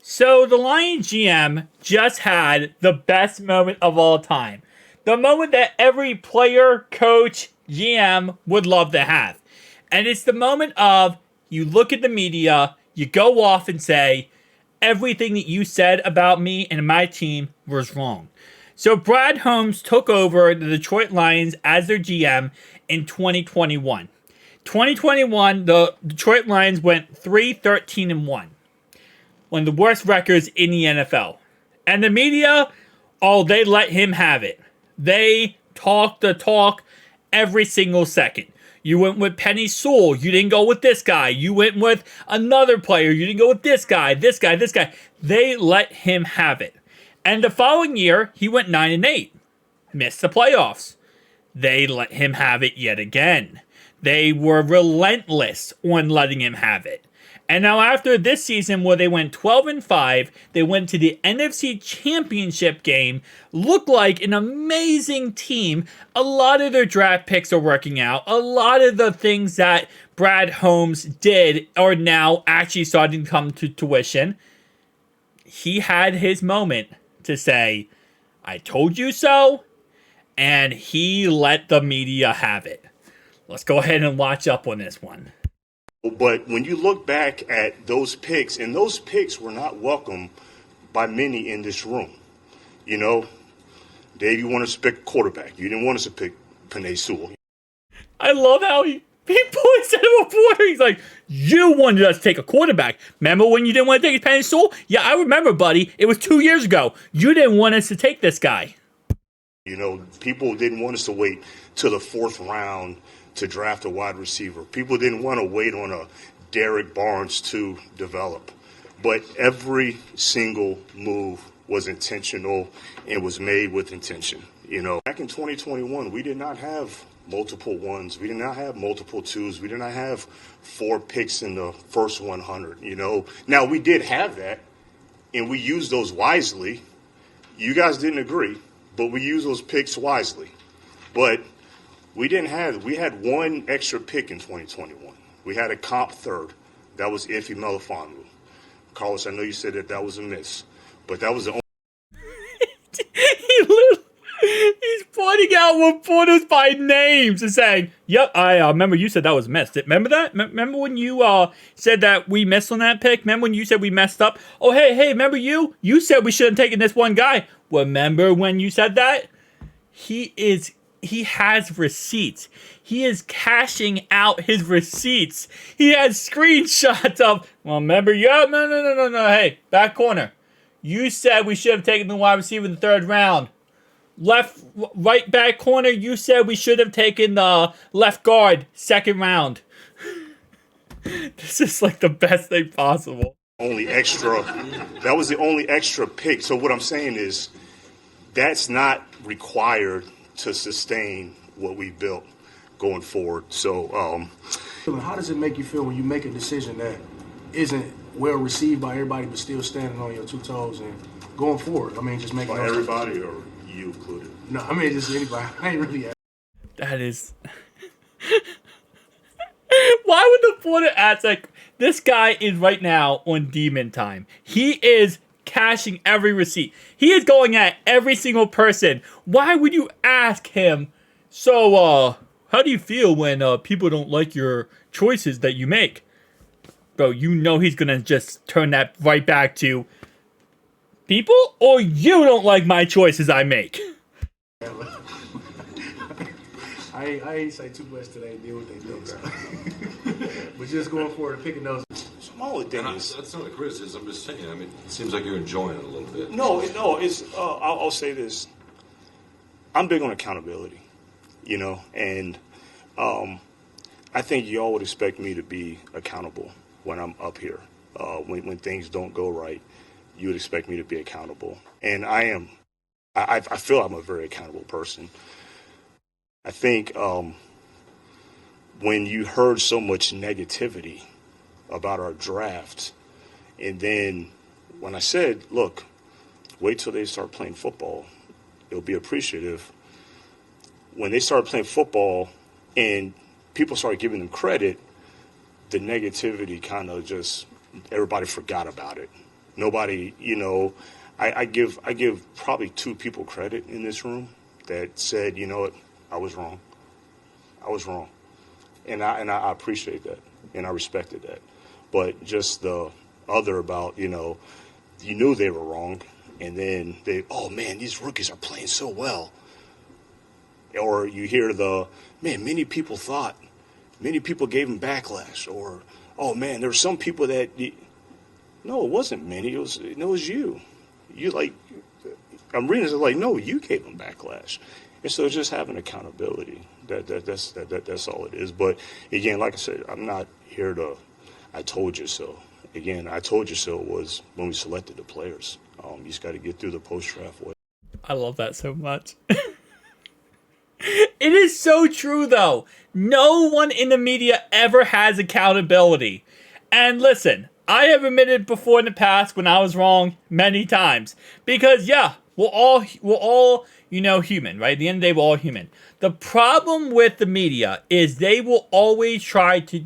So the Lions GM just had the best moment of all time. The moment that every player, coach, GM would love to have. And it's the moment of you look at the media, you go off and say, everything that you said about me and my team was wrong. So Brad Holmes took over the Detroit Lions as their GM in 2021. 2021, the Detroit Lions went 3-13-1. One of the worst records in the NFL. And the media, oh, they let him have it. They talk the talk every single second. You went with Penny Sewell. You didn't go with this guy. You went with another player. You didn't go with this guy, this guy, this guy. They let him have it. And the following year, he went 9-8. Missed the playoffs. They let him have it yet again. They were relentless on letting him have it. And now after this season where they went 12-5, they went to the NFC Championship game, looked like an amazing team. A lot of their draft picks are working out. A lot of the things that Brad Holmes did are now actually starting to come to tuition. He had his moment to say, I told you so, and he let the media have it. Let's go ahead and watch up on this one. But when you look back at those picks, and those picks were not welcome by many in this room. You know, Dave, you wanted us to pick quarterback. You didn't want us to pick Penei Sewell. I love how he points at a reporter. He's like, you wanted us to take a quarterback. Remember when you didn't want to take Penei Sewell? Yeah, I remember, buddy. It was 2 years ago. You didn't want us to take this guy. You know, people didn't want us to wait till the fourth round to draft a wide receiver. People didn't want to wait on a Derek Barnes to develop. But every single move was intentional and was made with intention. You know, back in 2021, we did not have multiple ones. We did not have multiple twos. We did not have 4 picks in the first 100, you know. Now, we did have that, and we used those wisely. You guys didn't agree, but we used those picks wisely. But we had one extra pick in 2021. We had a comp third. That was Ife Melifonwu. Carlos, I know you said that was a miss, but that was the only. He's pointing out reporters by names and saying, yep, I remember you said that was missed. Remember that? Remember when you said that we missed on that pick? Remember when you said we messed up? Oh, hey, remember you? You said we shouldn't have taken this one guy. Remember when you said that? He has receipts. He is cashing out his receipts. He has screenshots of, well, remember, yeah, no, hey, back corner. You said we should have taken the wide receiver in the 3rd round. Right back corner, you said we should have taken the left guard, 2nd round. This is like the best thing possible. That was the only extra pick. So what I'm saying is that's not required to sustain what we built going forward. So how does it make you feel when you make a decision that isn't well received by everybody but still standing on your 2 toes and going forward? I mean, just making everybody or you included? No, I mean just anybody. I ain't really. That is. Why would the reporter ask, like, this guy is right now on demon time. He is cashing every receipt. He is going at every single person. Why would you ask him, so, how do you feel when people don't like your choices that you make? Bro, you know he's gonna just turn that right back to people, or you don't like my choices I make. I ain't say too much today. Deal with they do. But just going forward and picking those smaller things. That's not a criticism. I'm just saying. I mean, it seems like you're enjoying it a little bit. No. It's. I'll say this. I'm big on accountability, you know, and I think y'all would expect me to be accountable when I'm up here. When things don't go right, you would expect me to be accountable, and I am. I feel I'm a very accountable person. I think when you heard so much negativity about our draft, and then when I said, look, wait till they start playing football, it'll be appreciative. When they started playing football and people started giving them credit, the negativity kind of just, everybody forgot about it. Nobody, I give probably two people credit in this room that said, you know what, I was wrong. I was wrong. And I appreciate that, and I respected that. But just the other about, you knew they were wrong, and then oh man, these rookies are playing so well. Or you hear many people gave him backlash, or, oh man, there were some people that, no, it wasn't many, it was you. I'm reading it like, no, you gave him backlash. And so just having accountability, that's all it is. But again, like I said, I'm not here to, I told you so. Again, I told you so was when we selected the players. You just got to get through the post-draft way. I love that so much. It is so true, though. No one in the media ever has accountability. And listen, I have admitted before in the past when I was wrong many times. Because, yeah, we're all human, right? At the end of the day, we're all human. The problem with the media is they will always try to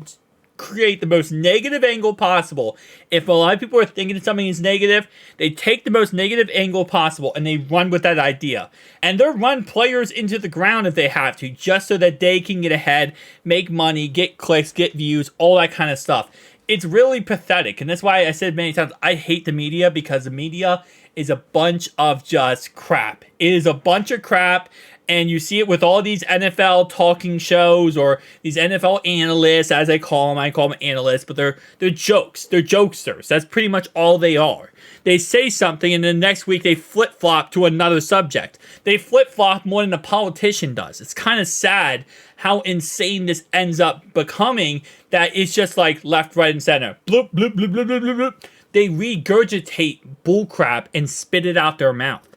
create the most negative angle possible. If a lot of people are thinking something is negative, they take the most negative angle possible and they run with that idea. And they'll run players into the ground if they have to, just so that they can get ahead, make money, get clicks, get views, all that kind of stuff. It's really pathetic. And that's why I said many times, I hate the media, because the media is a bunch of just crap. It is a bunch of crap. And you see it with all these NFL talking shows, or these NFL analysts, as I call them analysts, but they're jokes. They're jokesters. That's pretty much all they are. They say something, and then next week they flip-flop to another subject. They flip-flop more than a politician does. It's kind of sad how insane this ends up becoming, that it's just like left, right, and center. Bloop, bloop, bloop, bloop, bloop, bloop, bloop. They regurgitate bullcrap and spit it out their mouth.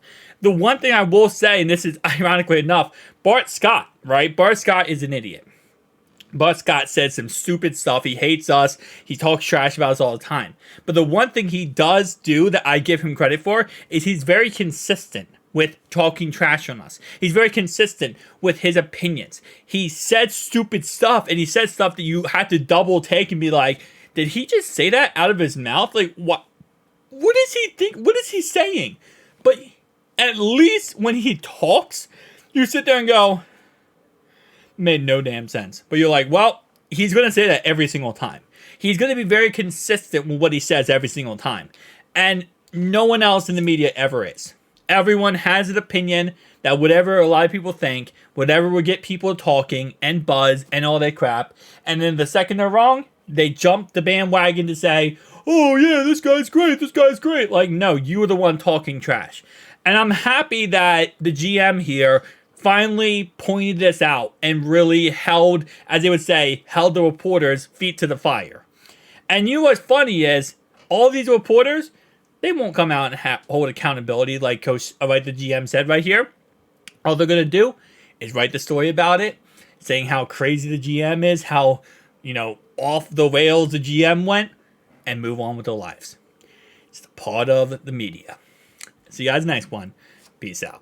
The one thing I will say, and this is ironically enough, Bart Scott, right? Bart Scott is an idiot. Bart Scott said some stupid stuff. He hates us. He talks trash about us all the time. But the one thing he does do that I give him credit for is he's very consistent with talking trash on us. He's very consistent with his opinions. He said stupid stuff, and he said stuff that you had to double take and be like, did he just say that out of his mouth? Like, what does he think? What is he saying? But at least when he talks, you sit there and go, made no damn sense. But you're like, well, he's going to say that every single time. He's going to be very consistent with what he says every single time. And no one else in the media ever is. Everyone has an opinion that whatever a lot of people think, whatever will get people talking and buzz and all that crap. And then the second they're wrong, they jump the bandwagon to say, oh yeah, this guy's great, this guy's great. Like, no, you were the one talking trash. And I'm happy that the GM here finally pointed this out and really held, as they would say, held the reporters' feet to the fire. And you know what's funny is, all these reporters, they won't come out and hold accountability like the GM said right here. All they're going to do is write the story about it, saying how crazy the GM is, how, off the rails the GM went, and move on with their lives. It's a part of the media. See you guys next one. Peace out.